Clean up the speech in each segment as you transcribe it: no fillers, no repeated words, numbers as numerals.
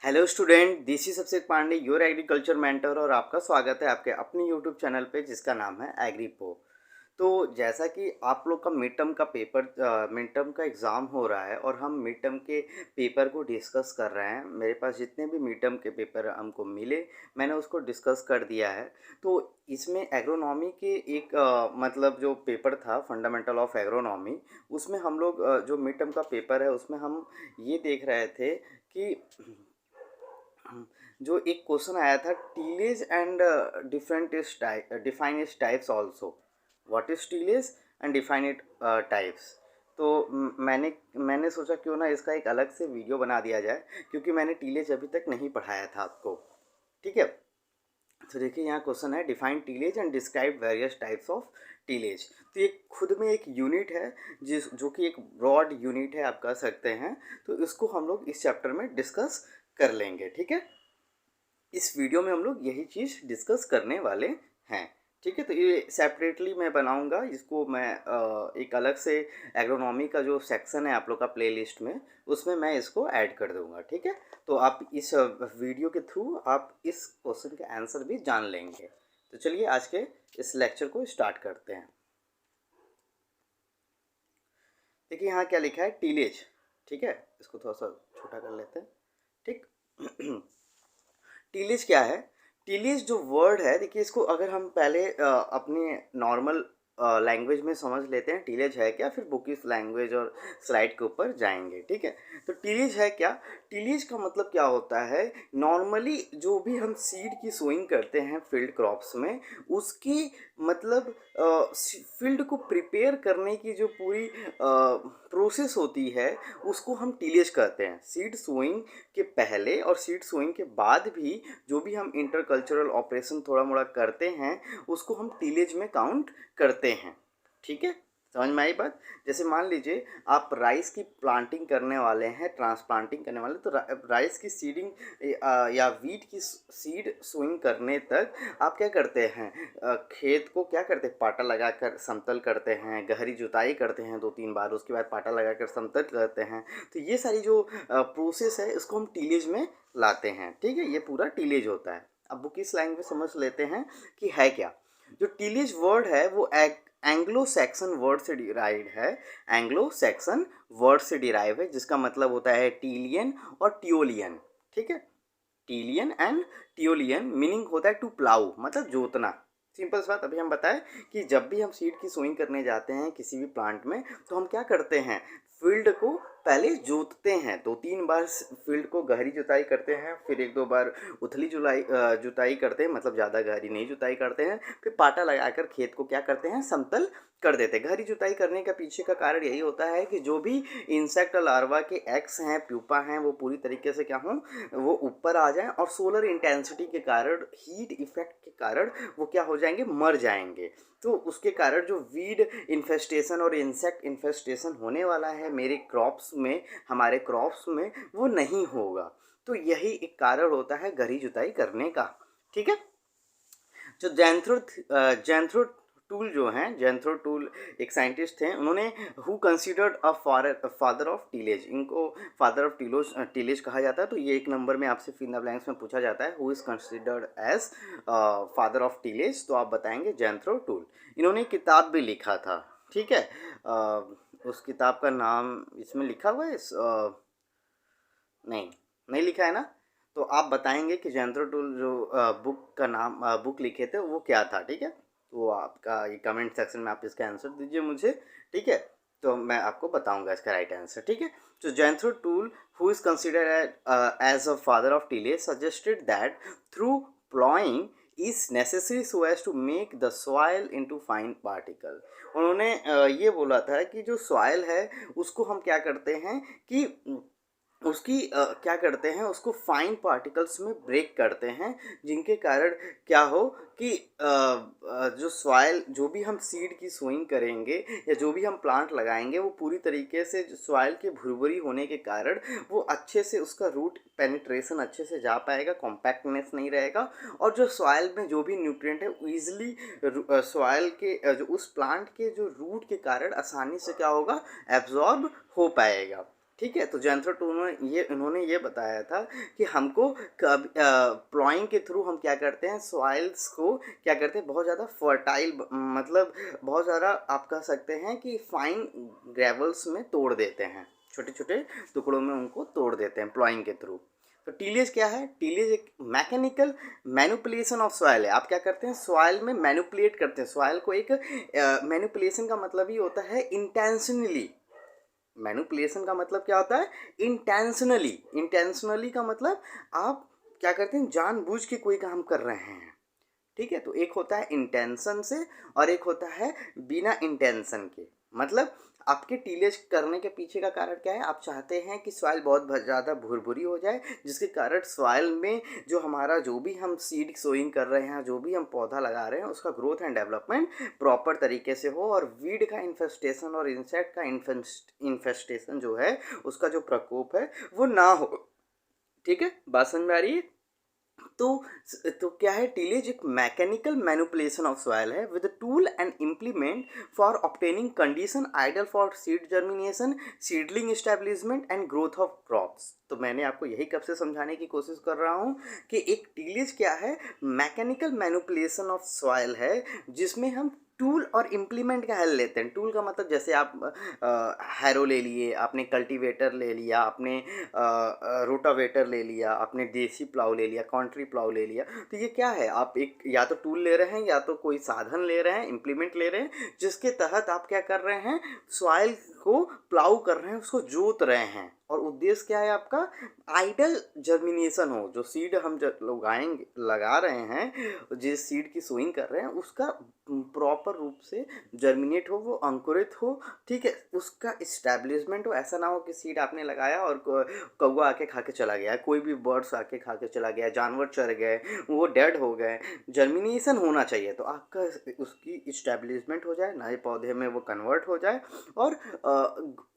Hello student, this is Abhishek Pandey, your agriculture mentor. और आपका स्वागत है आपके अपने यूट्यूब चैनल पे जिसका नाम है एग्रीपो। तो जैसा कि आप लोग का मिड टर्म का एग्ज़ाम हो रहा है और हम मिड टर्म के पेपर को डिस्कस कर रहे हैं। मेरे पास जितने भी मिड टर्म के पेपर हमको मिले, मैंने उसको डिस्कस कर दिया है। तो इसमें एग्रोनॉमी के एक मतलब जो पेपर था फंडामेंटल ऑफ एग्रोनॉमी, उसमें हम लोग जो मिड टर्म का पेपर है उसमें हम ये देख रहे थे कि जो एक क्वेश्चन आया था, tillage and different is define is types also. What is tillage and define it types. तो मैंने सोचा क्यों ना इसका एक अलग से वीडियो बना दिया जाए, क्योंकि मैंने टीलेज अभी तक नहीं पढ़ाया था आपको। ठीक है, तो देखिए यहाँ क्वेश्चन है, define tillage and describe various types of tillage. तो ये खुद में एक यूनिट है जो कि एक ब्रॉड यूनिट है, आप कह सकते हैं। तो इसको हम लोग इस चैप्टर में डिस्कस कर लेंगे। ठीक है, इस वीडियो में हम लोग यही चीज़ डिस्कस करने वाले हैं। ठीक है, तो ये सेपरेटली मैं बनाऊंगा इसको। मैं एक अलग से एग्रोनॉमी का जो सेक्शन है आप लोग का प्लेलिस्ट में, उसमें मैं इसको ऐड कर दूंगा। ठीक है, तो आप इस वीडियो के थ्रू आप इस क्वेश्चन का आंसर भी जान लेंगे। तो चलिए आज के इस लेक्चर को स्टार्ट करते हैं। देखिए यहाँ क्या लिखा है, टीलेज। ठीक है, इसको थोड़ा सा छोटा कर लेते हैं। ठीक टीलेज क्या है? टीलेज जो वर्ड है, देखिए इसको अगर हम पहले अपने नॉर्मल लैंग्वेज में समझ लेते हैं टीलेज है क्या, फिर बुकिश लैंग्वेज और स्लाइड के ऊपर जाएंगे। ठीक है, तो टीलेज है क्या? टीलेज का मतलब क्या होता है? नॉर्मली जो भी हम सीड की सोइंग करते हैं फील्ड क्रॉप्स में, उसकी मतलब फील्ड को प्रिपेयर करने की जो पूरी प्रोसेस होती है, उसको हम टीलेज कहते हैं। सीड सोइंग के पहले और सीड सोइंग के बाद भी जो भी हम इंटरकल्चरल ऑपरेशन थोड़ा मोड़ा करते हैं, उसको हम टीलेज में काउंट करते हैं। ठीक है, समझ में आई बात? जैसे मान लीजिए आप राइस की प्लांटिंग करने वाले हैं, ट्रांसप्लांटिंग करने वाले, तो राइस की सीडिंग या वीट की सीड सोइंग करने तक आप क्या करते हैं? खेत को क्या करते हैं? पाटा लगाकर समतल करते हैं, गहरी जुताई करते हैं 2-3 बार, उसके बाद पाटा लगाकर समतल करते हैं। तो ये सारी जो प्रोसेस है, इसको हम टीलेज में लाते हैं। ठीक है, ये पूरा टीलेज होता है। अब बुक इस लैंग्वेज समझ लेते हैं कि है क्या। जो टीलेज वर्ड है वो एंग्लो सैक्सन वर्ड से डिराइव है। एंग्लो सैक्सन वर्ड से डिराइव है, जिसका मतलब होता है टीलियन और टियोलियन। ठीक है, टीलियन एंड टियोलियन मीनिंग होता है टू प्लाउ, मतलब जोतना। सिंपल सी बात, अभी हम बताएं कि जब भी हम सीड की सोइंग करने जाते हैं किसी भी प्लांट में, तो हम क्या करते हैं? फील्ड को पहले जोतते हैं, 2-3 बार फील्ड को गहरी जुताई करते हैं, फिर 1-2 बार उथली जुताई करते हैं, मतलब ज़्यादा गहरी नहीं जुताई करते हैं, फिर पाटा लगाकर खेत को क्या करते हैं? समतल कर देते हैं। गहरी जुताई करने का पीछे का कारण यही होता है कि जो भी इंसेक्ट लार्वा के एग्स हैं, प्यूपा हैं, वो पूरी तरीके से क्या हों, वो ऊपर आ जाएं, और सोलर इंटेंसिटी के कारण, हीट इफेक्ट के कारण वो क्या हो जाएंगे? मर जाएंगे। तो उसके कारण जो वीड इन्फेस्टेशन और इंसेक्ट इन्फेस्टेशन होने वाला है मेरे क्रॉप्स में, हमारे क्रॉप्स में, वो नहीं होगा। तो यही एक कारण होता है गहरी जुताई करने का। ठीक है, जो जैंथ्रो टूल जो हैं, जैंथ्रो टूल एक साइंटिस्ट थे, उन्होंने who considered a father of tillage, इनको फादर ऑफ टीलेज कहा जाता है। तो ये 1 नंबर में आपसे फिन द ब्लैंक्स में पूछा जाता है, who is considered as father of tillage, तो आप बताएंगे जैंथ्रो टूल। इन्होंने किताब भी लिखा था। ठीक है, उस किताब का नाम इसमें लिखा हुआ है नहीं, नहीं लिखा है ना? तो आप बताएंगे कि जैंथ्रो टूल जो बुक का नाम बुक लिखे थे वो क्या था। ठीक है, तो आपका ये कमेंट सेक्शन में आप इसका आंसर दीजिए मुझे। ठीक है, तो मैं आपको बताऊंगा इसका राइट आंसर। ठीक है, तो Jethro Tull who is considered as a father of tillage suggested that through ploughing is necessary so as to make the soil into fine particle. उन्होंने ये बोला था कि जो सॉइल है उसको हम क्या करते हैं कि उसकी क्या करते हैं, उसको फाइन पार्टिकल्स में ब्रेक करते हैं, जिनके कारण क्या हो कि जो सॉइल, जो भी हम सीड की सोइंग करेंगे या जो भी हम प्लांट लगाएंगे, वो पूरी तरीके से सॉइल के भुरभुरी होने के कारण वो अच्छे से, उसका रूट पेनिट्रेशन अच्छे से जा पाएगा, कॉम्पैक्टनेस नहीं रहेगा, और जो सॉइल में जो भी न्यूट्रिएंट है ईजिली सॉइल के जो उस प्लांट के जो रूट के कारण आसानी से क्या होगा? एब्जॉर्ब हो पाएगा। ठीक है, तो जैंथरो टू में ये इन्होंने ये बताया था कि हमको कब प्लॉइंग के थ्रू हम क्या करते हैं, सॉइल्स को क्या करते हैं, बहुत ज़्यादा फर्टाइल मतलब बहुत ज़्यादा आप कह सकते हैं कि फाइन ग्रेवल्स में तोड़ देते हैं, छोटे छोटे टुकड़ों में उनको तोड़ देते हैं प्लॉइंग के थ्रू। तो टीलेज क्या है, टीलेज एक मैकेनिकल मैनिपुलेशन ऑफ सॉइल है। आप क्या करते हैं, सॉइल में मैनिपुलेट करते हैं सॉइल को। एक मैनिपुलेशन का मतलब ही होता है इंटेंशनली। मैनिपुलेशन का मतलब क्या होता है, इंटेंशनली। इंटेंशनली का मतलब आप क्या करते हैं, जानबूझ के कोई काम कर रहे हैं। ठीक है, तो एक होता है इंटेंशन से और एक होता है बिना इंटेंशन के। मतलब आपके टीलेज करने के पीछे का कारण क्या है, आप चाहते हैं कि सॉइल बहुत ज़्यादा भुरभुरी हो जाए, जिसके कारण सॉइल में जो हमारा जो भी हम सीड सोइंग कर रहे हैं, जो भी हम पौधा लगा रहे हैं, उसका ग्रोथ एंड डेवलपमेंट प्रॉपर तरीके से हो और वीड का इन्फेस्टेशन और इंसेक्ट का इन्फेस्टेशन जो है, उसका जो प्रकोप है वो ना हो। ठीक है, बात समझ में आ रही है। तो क्या है, टीलेज एक मैकेनिकल मैनिपुलेशन ऑफ सॉइल है with tool and implement for obtaining condition ideal for seed germination, seedling establishment and growth of crops. तो मैंने आपको यही कब से समझाने की कोशिश कर रहा हूँ कि एक टीलेज क्या है, मैकेनिकल मैनिपुलेशन ऑफ सॉइल है, जिसमें हम टूल और इम्प्लीमेंट का हेल्प लेते हैं। टूल का मतलब जैसे आप हैरो ले लिए, आपने कल्टीवेटर ले लिया, आपने रोटावेटर ले लिया, आपने देसी प्लाऊ ले लिया, कॉन्ट्री प्लाऊ ले लिया। तो ये क्या है, आप एक या तो टूल ले रहे हैं या तो कोई साधन ले रहे हैं, इम्प्लीमेंट ले रहे हैं, जिसके तहत आप क्या कर रहे हैं, सॉइल को प्लाऊ कर रहे हैं, उसको जोत रहे हैं। और उद्देश्य क्या है आपका, आइडल जर्मिनेशन हो। जो सीड हम लगाएंगे, लगा रहे हैं, जिस सीड की सोइंग कर रहे हैं, उसका प्रॉपर रूप से जर्मिनेट हो, वो अंकुरित हो। ठीक है, उसका इस्टेब्लिशमेंट हो। ऐसा ना हो कि सीड आपने लगाया और कौवा आके खा के चला गया, कोई भी बर्ड्स आके खा के चला गया, जानवर चढ़ गए, वो डेड हो गए। जर्मिनेशन होना चाहिए, तो आपका उसकी इस्टेब्लिशमेंट हो जाए, नए पौधे में वो कन्वर्ट हो जाए और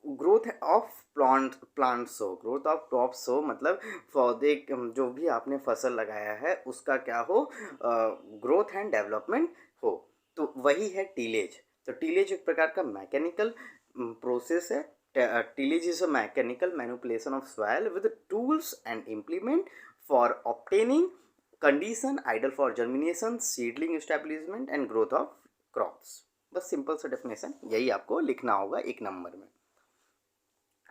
ग्रोथ ऑफ प्लांट्स हो, ग्रोथ ऑफ क्रॉप्स हो। मतलब पौधे जो भी आपने फसल लगाया है उसका क्या हो, ग्रोथ एंड डेवलपमेंट हो। तो वही है टीलेज। तो टीलेज एक प्रकार का मैकेनिकल प्रोसेस है। Tillage is a mechanical manipulation of soil with tools and implement for obtaining condition ideal for germination, seedling establishment and growth of crops. बस सिंपल सा डेफिनेशन यही आपको लिखना होगा एक नंबर में।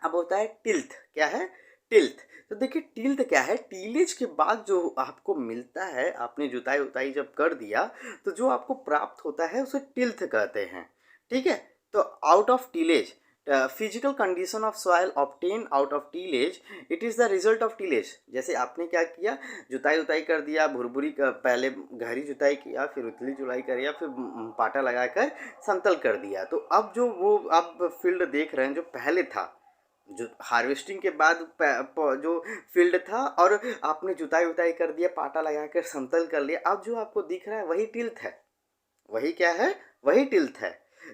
अब होता है टिल्थ। क्या है, टिल्थ। तो देखिए टिल्थ क्या है, टीलेज के बाद जो आपको मिलता है, आपने जुताई उताई जब कर दिया तो जो आपको प्राप्त होता है उसे टिल्थ कहते हैं। ठीक है, तो out of tillage, physical condition of soil obtain out of tillage, it is the result of tillage. जैसे आपने क्या किया, जुताई उताई कर दिया, भुरभुरी पहले गहरी जुताई किया, फिर उतली जुताई किया, फिर पाटा लगाकर समतल कर दिया। तो अब जो वो आप फील्ड देख रहे हैं, जो पहले था, जो हार्वेस्टिंग के बाद जो फील्ड था, और आपने जुताई उताई कर दिया, पाटा लगा कर समतल कर लिया, अब जो आपको दिख रहा है वही टिल्थ है। वही क्या है, वही टिल्थ है।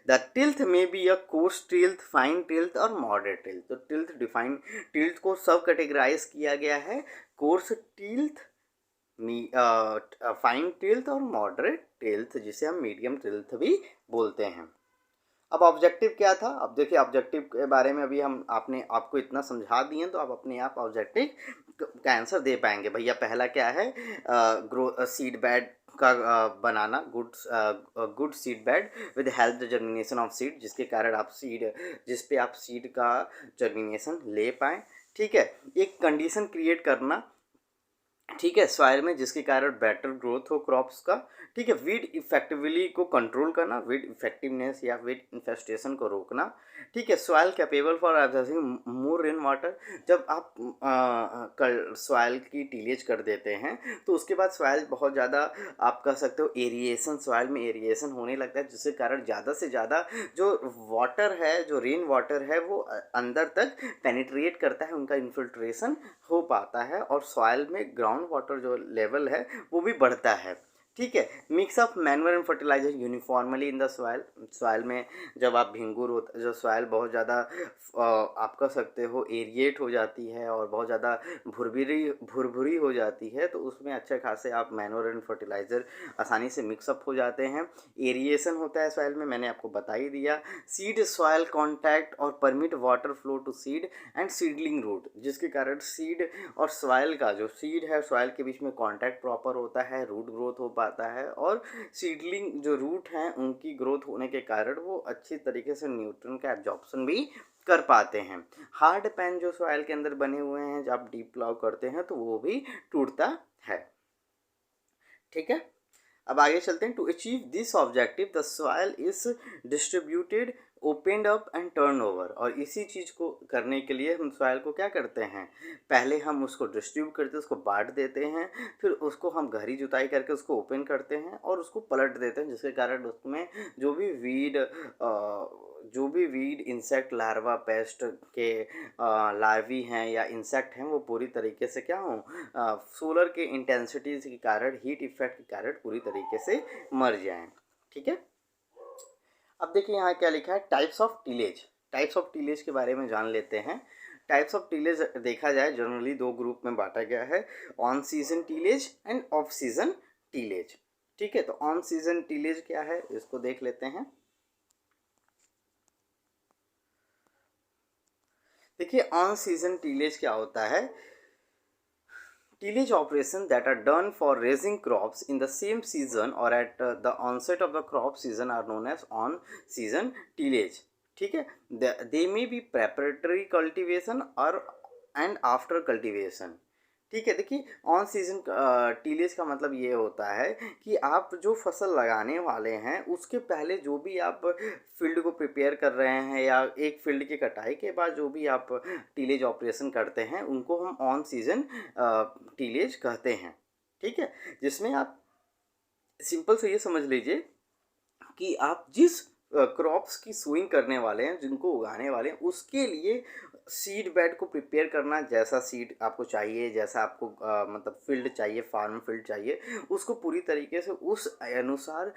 द टिल्थ में be a course tilth, fine tilth और मॉडरेट टिल्थ। तो टिल्थ डिफाइन, टिल्थ को सब कैटेगराइज किया गया है, कोर्स टिल्थ, फाइन टिल्थ और मॉडरेट टिल्थ, जिसे हम मीडियम टिल्थ भी बोलते हैं। अब ऑब्जेक्टिव क्या था, अब देखिए ऑब्जेक्टिव के बारे में अभी हम आपने आपको इतना समझा दिए, तो आप अपने आप ऑब्जेक्टिव का आंसर दे पाएंगे। भैया पहला क्या है, ग्रो सीड बेड का बनाना, good seed bed with help the germination of seed, जिसके कारण आप सीड, जिस पे आप सीड का जर्मिनेशन ले पाएँ। ठीक है, एक कंडीशन क्रिएट करना, ठीक है, सॉइल में, जिसके कारण बेटर ग्रोथ हो क्रॉप्स का। ठीक है, वीड इफेक्टिवली को कंट्रोल करना, वीड इफेक्टिवनेस या वीड इन्फेस्टेशन को रोकना। ठीक है, soil capable for absorbing more rain water. जब आप सॉइल की टीलेज कर देते हैं तो उसके बाद सॉइल बहुत ज़्यादा, आप कह सकते हो एरिएशन, सॉइल में एरिएशन होने लगता है, जिसके कारण ज़्यादा से ज़्यादा जो वाटर है, जो रेन वाटर है, वो अंदर तक पेनिट्रेट करता है, उनका इन्फिल्ट्रेशन हो पाता है और सॉइल में ग्राउंड वाटर जो लेवल है वो भी बढ़ता है। ठीक है। Mix of manure and fertilizer uniformly in the soil. Soil में जब आप भिंगुर होता जो सॉइल बहुत ज़्यादा आप कह सकते हो एरिएट हो जाती है और बहुत ज़्यादा भुरभुरी हो जाती है, तो उसमें अच्छे खासे आप मैन्योर एंड फर्टिलाइज़र आसानी से मिक्सअप हो जाते हैं। एरिएशन होता है सॉइल में, मैंने आपको बता ही दिया। सीड सॉइल कॉन्टैक्ट और permit water flow to seed and seedling root, जिसके कारण सीड और सॉइल का जो सीड है सॉइल के बीच में कॉन्टैक्ट प्रॉपर होता है, रूट ग्रोथ हो पाता है और सीडलिंग जो रूट हैं उनकी ग्रोथ होने के कारण वो अच्छी तरीके से न्यूट्रिएंट का एब्जॉर्प्शन भी कर पाते हैं। हार्ड पैन जो सॉइल के अंदर बने हुए हैं, जब आप डीप प्लाव करते हैं तो वो भी टूटता है। ठीक है, अब आगे चलते हैं। To achieve this objective the soil is distributed opened up and turn over. और इसी चीज़ को करने के लिए हम सॉइल को क्या करते हैं, पहले हम उसको डिस्ट्रीब्यूट करते हैं, उसको बांट देते हैं, फिर उसको हम गहरी जुताई करके उसको ओपन करते हैं और उसको पलट देते हैं, जिसके कारण उसमें जो भी वीड इंसेक्ट लार्वा पेस्ट के लार्वी हैं या इंसेक्ट हैं वो पूरी तरीके से क्या हों, सोलर के इंटेंसिटी के कारण, हीट इफेक्ट के कारण पूरी तरीके से मर जाएं। ठीक है, अब देखिए यहाँ क्या लिखा है, types of tillage. Types of tillage के बारे में जान लेते हैं। टाइप्स ऑफ टीलेज देखा जाए जनरली दो ग्रुप में बांटा गया है, on season tillage end off season tillage. ठीक है, तो ऑन सीजन टीलेज क्या है इसको देख लेते हैं। देखिए ऑन सीजन टीलेज क्या होता है, tillage operations that are done for raising crops in the same season or at the onset of the crop season are known as on season tillage. ठीक है, they may be preparatory cultivation or and after cultivation. ठीक है, देखिए on season tillage का मतलब ये होता है कि आप जो फसल लगाने वाले हैं उसके पहले जो भी आप फील्ड को प्रिपेयर कर रहे हैं या एक फील्ड की कटाई के बाद जो भी आप टीलेज ऑपरेशन करते हैं उनको हम ऑन सीजन टीलेज कहते हैं। ठीक है, जिसमें आप सिंपल से ये समझ लीजिए कि आप जिस क्रॉप्स की सोइंग करने वाले हैं, जिनको उगाने वाले हैं, उसके लिए सीड बेड को प्रिपेयर करना, जैसा सीड आपको चाहिए, जैसा आपको मतलब फील्ड चाहिए, फार्म फील्ड चाहिए, उसको पूरी तरीके से उस अनुसार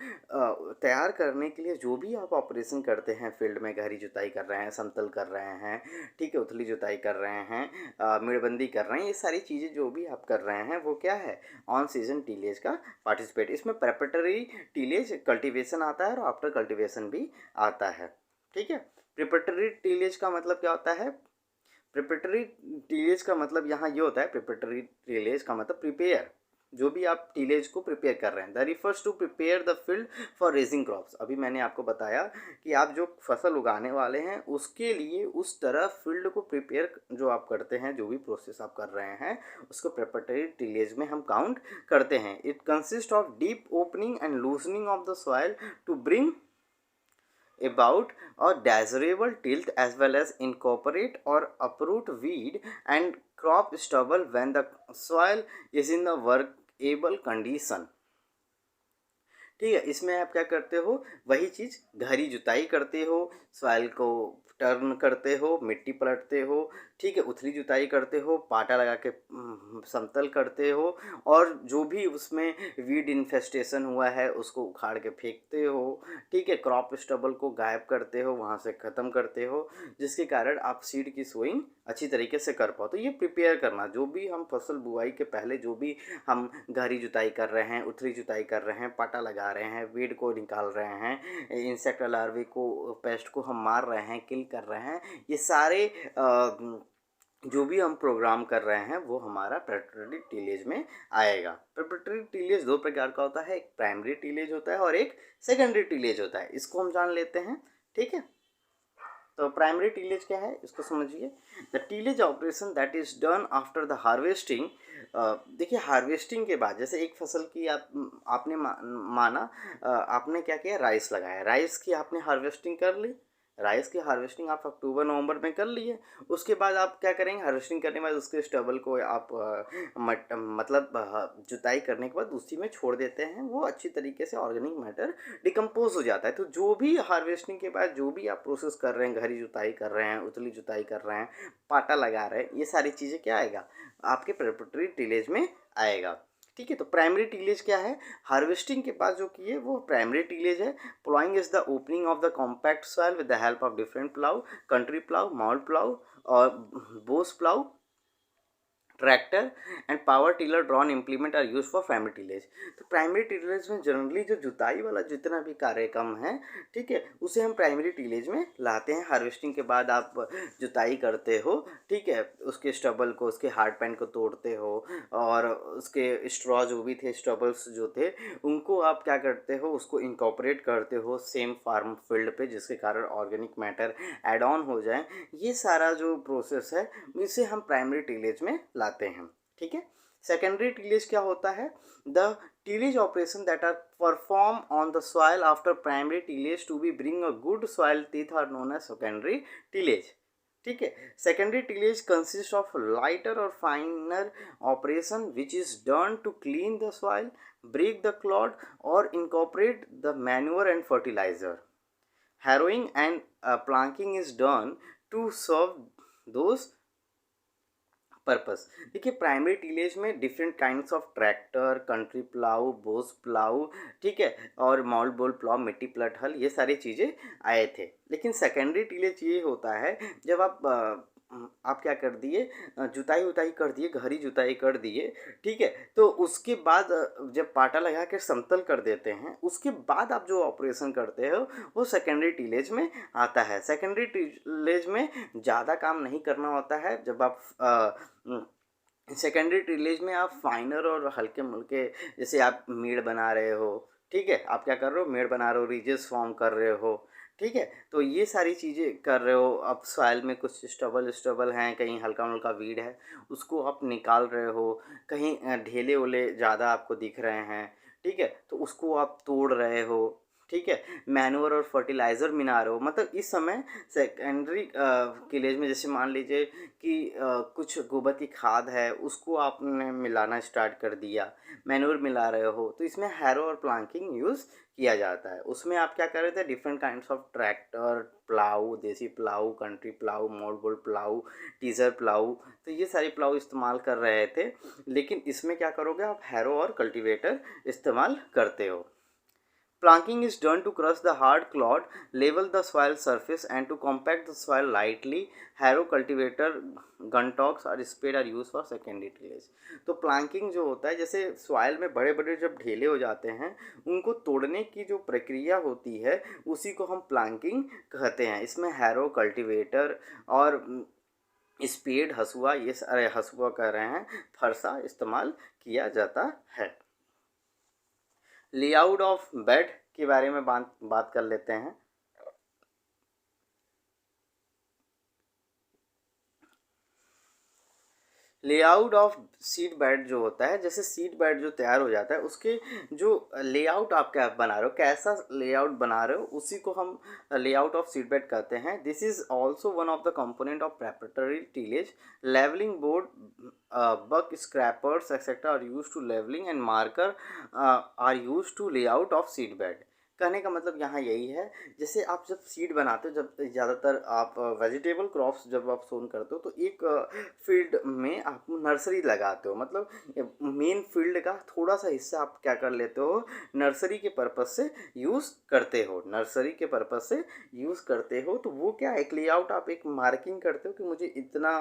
तैयार करने के लिए जो भी आप ऑपरेशन करते हैं फील्ड में, गहरी जुताई कर रहे हैं, समतल कर रहे हैं, ठीक है, उथली जुताई कर रहे हैं, मेड़बंदी कर रहे हैं, ये सारी चीज़ें जो भी आप कर रहे हैं वो क्या है, ऑन सीजन टीलेज का पार्टिसिपेट। इसमें प्रेपरेटरी टीलेज कल्टीवेशन आता है और आफ्टर कल्टीवेशन भी आता है। ठीक है, प्रिपरेटरी टीलेज का मतलब क्या होता है, प्रिपरेटरी टीलेज का मतलब यहाँ ये होता है, प्रिपरेटरी टीलेज का मतलब प्रिपेयर, जो भी आप टीलेज को प्रिपेयर कर रहे हैं, the refers to prepare the field for raising crops. अभी मैंने आपको बताया कि आप जो फसल उगाने वाले हैं उसके लिए उस तरह फील्ड को प्रिपेयर जो आप करते हैं, जो भी प्रोसेस आप कर रहे हैं उसको प्रिपरेटरी टीलेज में हम काउंट करते हैं। It consist of deep opening and loosening of the soil to bring about a desirable tilth as well as incorporate or uproot weed and crop stubble when the soil is in the workable condition। ठीक है, इसमें आप क्या करते हो, वही चीज़ गहरी जुताई करते हो, सॉइल को टर्न करते हो, मिट्टी पलटते हो, ठीक है, उथली जुताई करते हो, पाटा लगा के समतल करते हो और जो भी उसमें वीड इन्फेस्टेशन हुआ है उसको उखाड़ के फेंकते हो, ठीक है, क्रॉप स्टबल को गायब करते हो, वहाँ से ख़त्म करते हो, जिसके कारण आप सीड की सोइंग अच्छी तरीके से कर पाओ। तो ये प्रिपेयर करना, जो भी हम फसल बुआई के पहले जो भी हम गहरी जुताई कर रहे हैं, उथली जुताई कर रहे हैं, पाटा लगा रहे हैं, वीड को निकाल रहे हैं, इंसेक्ट लार्वे को, पेस्ट को हम मार रहे हैं, किल कर रहे हैं, ये सारे जो भी हम प्रोग्राम कर रहे हैं वो हमारा प्रेपरेटरी टीलेज में आएगा। प्रेपरेटरी टीलेज दो प्रकार का होता है, एक प्राइमरी टीलेज होता है और एक सेकेंडरी टीलेज होता है, इसको हम जान लेते हैं। ठीक है, तो प्राइमरी टीलेज क्या है इसको समझिए। The tillage operation that is done after the harvesting. देखिए हार्वेस्टिंग के बाद, जैसे एक फसल की आपने माना आपने क्या किया, राइस लगाया, राइस की आपने हार्वेस्टिंग कर ली, राइस की हार्वेस्टिंग आप अक्टूबर नवंबर में कर लिए, उसके बाद आप क्या करेंगे, हार्वेस्टिंग करने के बाद उसके स्टबल को आप जुताई करने के बाद उसी में छोड़ देते हैं, वो अच्छी तरीके से ऑर्गेनिक मैटर डिकम्पोज हो जाता है। तो जो भी हार्वेस्टिंग के बाद जो भी आप प्रोसेस कर रहे हैं, गहरी जुताई कर रहे हैं, उथली जुताई कर रहे हैं, पाटा लगा रहे हैं, ये सारी चीज़ें क्या आएगा, आपके प्रेपरेटरी टीलेज में आएगा। ठीक है। तो प्राइमरी टीलेज क्या है, हार्वेस्टिंग के बाद जो किए वो प्राइमरी टीलेज है। Ploughing is the opening of the compact soil with the help of different plough, country plough, mould plough और Bose plough, tractor and power tiller drawn implement are use for primary tillage. तो primary tillage में generally जो जुताई वाला जितना भी कार्यक्रम है, ठीक है, उसे हम प्राइमरी टिलेज में लाते हैं। हार्वेस्टिंग के बाद आप जुताई करते हो, ठीक है, उसके स्टबल को, उसके हार्ड पैन को तोड़ते हो और उसके स्ट्रॉ जो भी थे, स्टबल्स जो थे, उनको आप क्या करते हो, उसको इनकॉर्पोरेट करते हो सेम फार्म फील्ड पे, जिसके कारण ऑर्गेनिक मैटर एड ऑन हो जाए। ये सारा जो प्रोसेस है इसे हम प्राइमरी टिलेज में लाते हैं, ठीक है। सेकेंडरी टिलेज क्या होता है, the tillage operation that are perform on the soil after primary tillage to be bring a good soil टीथ are known as secondary tillage, ठीक है। Secondary tillage consist of lighter और finer operation which is done to clean the soil, break the clod और incorporate the manure and fertiliser. harrowing and planking is done to serve those purpose. देखिए primary tillage में different kinds of tractor, country plough, Bose plough, ठीक है, और mall बोल plough, मिट्टी प्लट हल, ये सारी चीज़ें आए थे। लेकिन सेकेंडरी टिलेज ये होता है जब आप क्या कर दिए, जुताई उताई कर दिए, गहरी जुताई कर दिए, ठीक है, तो उसके बाद जब पाटा लगा के समतल कर देते हैं, उसके बाद आप जो ऑपरेशन करते हो वो सेकेंडरी टिलेज में आता है। सेकेंडरी टिलेज में ज़्यादा काम नहीं करना होता है। जब आप सेकेंडरी टिलेज में आप फाइनर और हल्के मुल्के, जैसे आप मेड़ बना रहे हो, ठीक है, आप क्या कर रहे हो, मेड़ बना रहे हो, रिजेस फॉर्म कर रहे हो, ठीक है, तो ये सारी चीज़ें कर रहे हो। अब सॉइल में कुछ स्टबल हैं, कहीं हल्का मुल्का वीड है, उसको आप निकाल रहे हो, कहीं ढेले ओले ज़्यादा आपको दिख रहे हैं, ठीक है, तो उसको आप तोड़ रहे हो, ठीक है, मैन्योर और फर्टिलाइज़र मिला रहे हो। मतलब इस समय सेकेंडरी टिलेज में जैसे मान लीजिए कि कुछ गोबर की खाद है, उसको आपने मिलाना स्टार्ट कर दिया, मैन्योर मिला रहे हो, तो इसमें हैरो और प्लांकिंग यूज़ किया जाता है। उसमें आप क्या कर रहे थे, different kinds of tractor, plough, desi plough, country plough, mould plough, टीजर प्लाऊ, तो ये सारी प्लाऊ इस्तेमाल कर रहे थे। लेकिन इसमें क्या करोगे आप, हैरो और कल्टीवेटर इस्तेमाल करते हो। Planking is done to crush the hard clod, level the soil surface and to compact the soil lightly. Harrow, cultivator, gun togs और spade are used for secondary tillage। तो प्लांकिंग जो होता है, जैसे सॉइल में बड़े बड़े जब ढेले हो जाते हैं, उनको तोड़ने की जो प्रक्रिया होती है उसी को हम प्लांकिंग कहते हैं। इसमें हैरो, कल्टीवेटर और स्पेड, हसुआ, ये सारे, हसुआ कह रहे हैं, फरसा इस्तेमाल किया जाता है। लेआउट ऑफ बेड के बारे में बात कर लेते हैं। लेआउट ऑफ सीड बेड जो होता है, जैसे सीड बेड जो तैयार हो जाता है, उसके जो लेआउट आप क्या बना रहे हो, कैसा लेआउट बना रहे हो, उसी को हम लेआउट ऑफ सीड बेड कहते हैं। This is also one of the component of preparatory tillage. Leveling board, buck scrapers etcetera are use to leveling and marker are use to layout of seed bed. कहने का मतलब यहाँ यही है, जैसे आप जब सीड बनाते हो, जब ज़्यादातर आप वेजिटेबल क्रॉप्स जब आप सोन करते हो, तो एक फील्ड में आप नर्सरी लगाते हो। मतलब मेन फील्ड का थोड़ा सा हिस्सा आप क्या कर लेते हो, नर्सरी के पर्पज़ से यूज़ करते हो, नर्सरी के पर्पज़ से यूज़ करते हो। तो वो क्या, एक लेआउट, आप एक मार्किंग करते हो कि मुझे इतना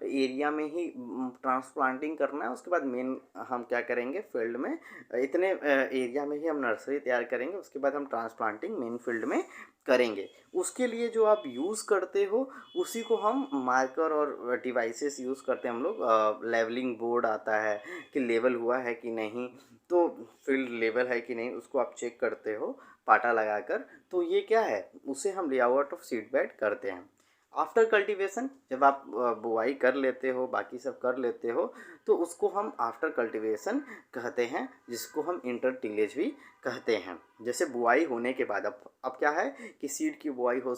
एरिया में ही ट्रांसप्लांटिंग करना है, उसके बाद मेन हम क्या करेंगे, फील्ड में इतने एरिया में ही हम नर्सरी तैयार करेंगे, उसके बाद हम ट्रांसप्लांटिंग मेन फील्ड में करेंगे। उसके लिए जो आप यूज़ करते हो उसी को हम मार्कर और डिवाइसेस यूज़ करते हैं हम लोग। लेवलिंग बोर्ड आता है कि लेवल हुआ है कि नहीं, तो फील्ड लेवल है कि नहीं, उसको आप चेक करते हो पाटा लगाकर। तो ये क्या है, उसे हम लेआउट ऑफ सीड बेड करते हैं। आफ्टर कल्टीवेशन, जब आप बुआई कर लेते हो, बाकी सब कर लेते हो, तो उसको हम आफ्टर कल्टीवेशन कहते हैं, जिसको हम इंटर टिलेज भी कहते हैं। जैसे बुआई होने के बाद अब क्या है कि सीड की बुआई हो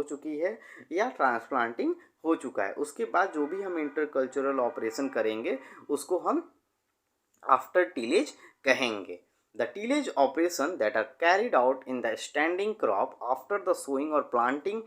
चुकी है या ट्रांसप्लांटिंग हो चुका है, उसके बाद जो भी हम इंटर कल्चरल ऑपरेशन करेंगे उसको हम आफ्टर टिलेज कहेंगे। The tillage operation that are carried out in the standing crop after the sowing or planting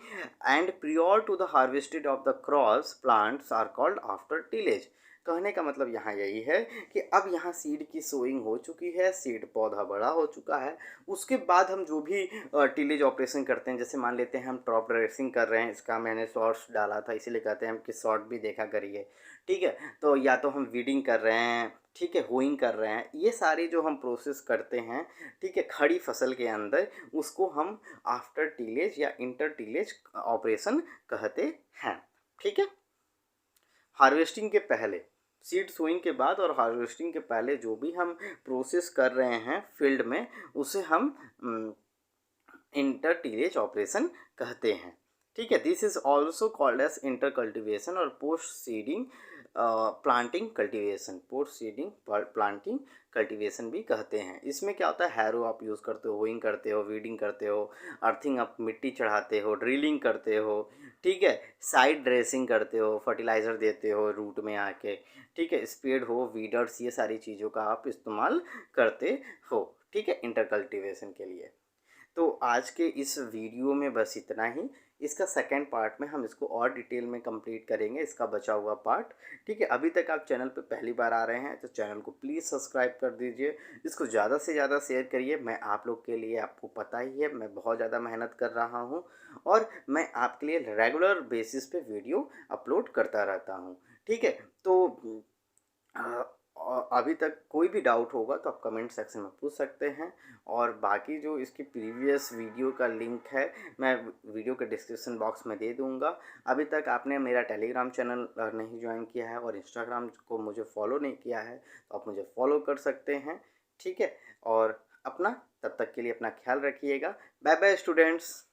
and prior to the harvested of the cross plants are called after tillage। कहने का मतलब यहाँ यही है कि अब यहाँ सीड की सोइंग हो चुकी है, सीड पौधा बड़ा हो चुका है, उसके बाद हम जो भी टिलेज ऑपरेशन करते हैं, जैसे मान लेते हैं हम क्रॉप ड्रेसिंग कर रहे हैं, इसका मैंने शॉर्ट्स डाला था इसीलिए कहते हैं हम कि शॉर्ट भी देखा करिए, ठीक है। तो या तो हम वीडिंग कर रहे हैं, ठीक है, होइंग कर रहे हैं, ये सारी जो हम प्रोसेस करते हैं, ठीक है, खड़ी फसल के अंदर, उसको हम आफ्टर टिलेज या इंटर टिलेज ऑपरेशन कहते हैं, ठीक है। हार्वेस्टिंग के पहले, सीड सोइंग के बाद और हार्वेस्टिंग के पहले जो भी हम प्रोसेस कर रहे हैं फील्ड में, उसे हम इंटर टिलेज ऑपरेशन कहते हैं, ठीक है। This is also called as inter cultivation और post seeding planting cultivation, post seeding planting cultivation भी कहते हैं। इसमें क्या होता है, हैरो आप यूज़ करते हो, होइंग करते हो, वीडिंग करते हो, अर्थिंग आप मिट्टी चढ़ाते हो, ड्रिलिंग करते हो, ठीक है, साइड ड्रेसिंग करते हो, फर्टिलाइज़र देते हो रूट में आके, ठीक है, स्पेड हो, वीडर्स, ये सारी चीज़ों का आप इस्तेमाल करते हो, ठीक है, इंटर कल्टिवेशन के लिए। तो आज के इस वीडियो में बस इतना ही। इसका सेकंड पार्ट में हम इसको और डिटेल में कंप्लीट करेंगे, इसका बचा हुआ पार्ट, ठीक है। अभी तक आप चैनल पे पहली बार आ रहे हैं तो चैनल को प्लीज़ सब्सक्राइब कर दीजिए, इसको ज़्यादा से ज़्यादा शेयर करिए। मैं आप लोग के लिए, आपको पता ही है मैं बहुत ज़्यादा मेहनत कर रहा हूँ और मैं आपके लिए रेगुलर बेसिस पे वीडियो अपलोड करता रहता हूँ, ठीक है। तो अभी तक कोई भी डाउट होगा तो आप कमेंट सेक्शन में पूछ सकते हैं और बाकी जो इसकी प्रीवियस वीडियो का लिंक है मैं वीडियो के डिस्क्रिप्शन बॉक्स में दे दूंगा। अभी तक आपने मेरा टेलीग्राम चैनल नहीं ज्वाइन किया है और इंस्टाग्राम को मुझे फॉलो नहीं किया है तो आप मुझे फॉलो कर सकते हैं, ठीक है। और अपना तब तक के लिए अपना ख्याल रखिएगा। Bye bye students.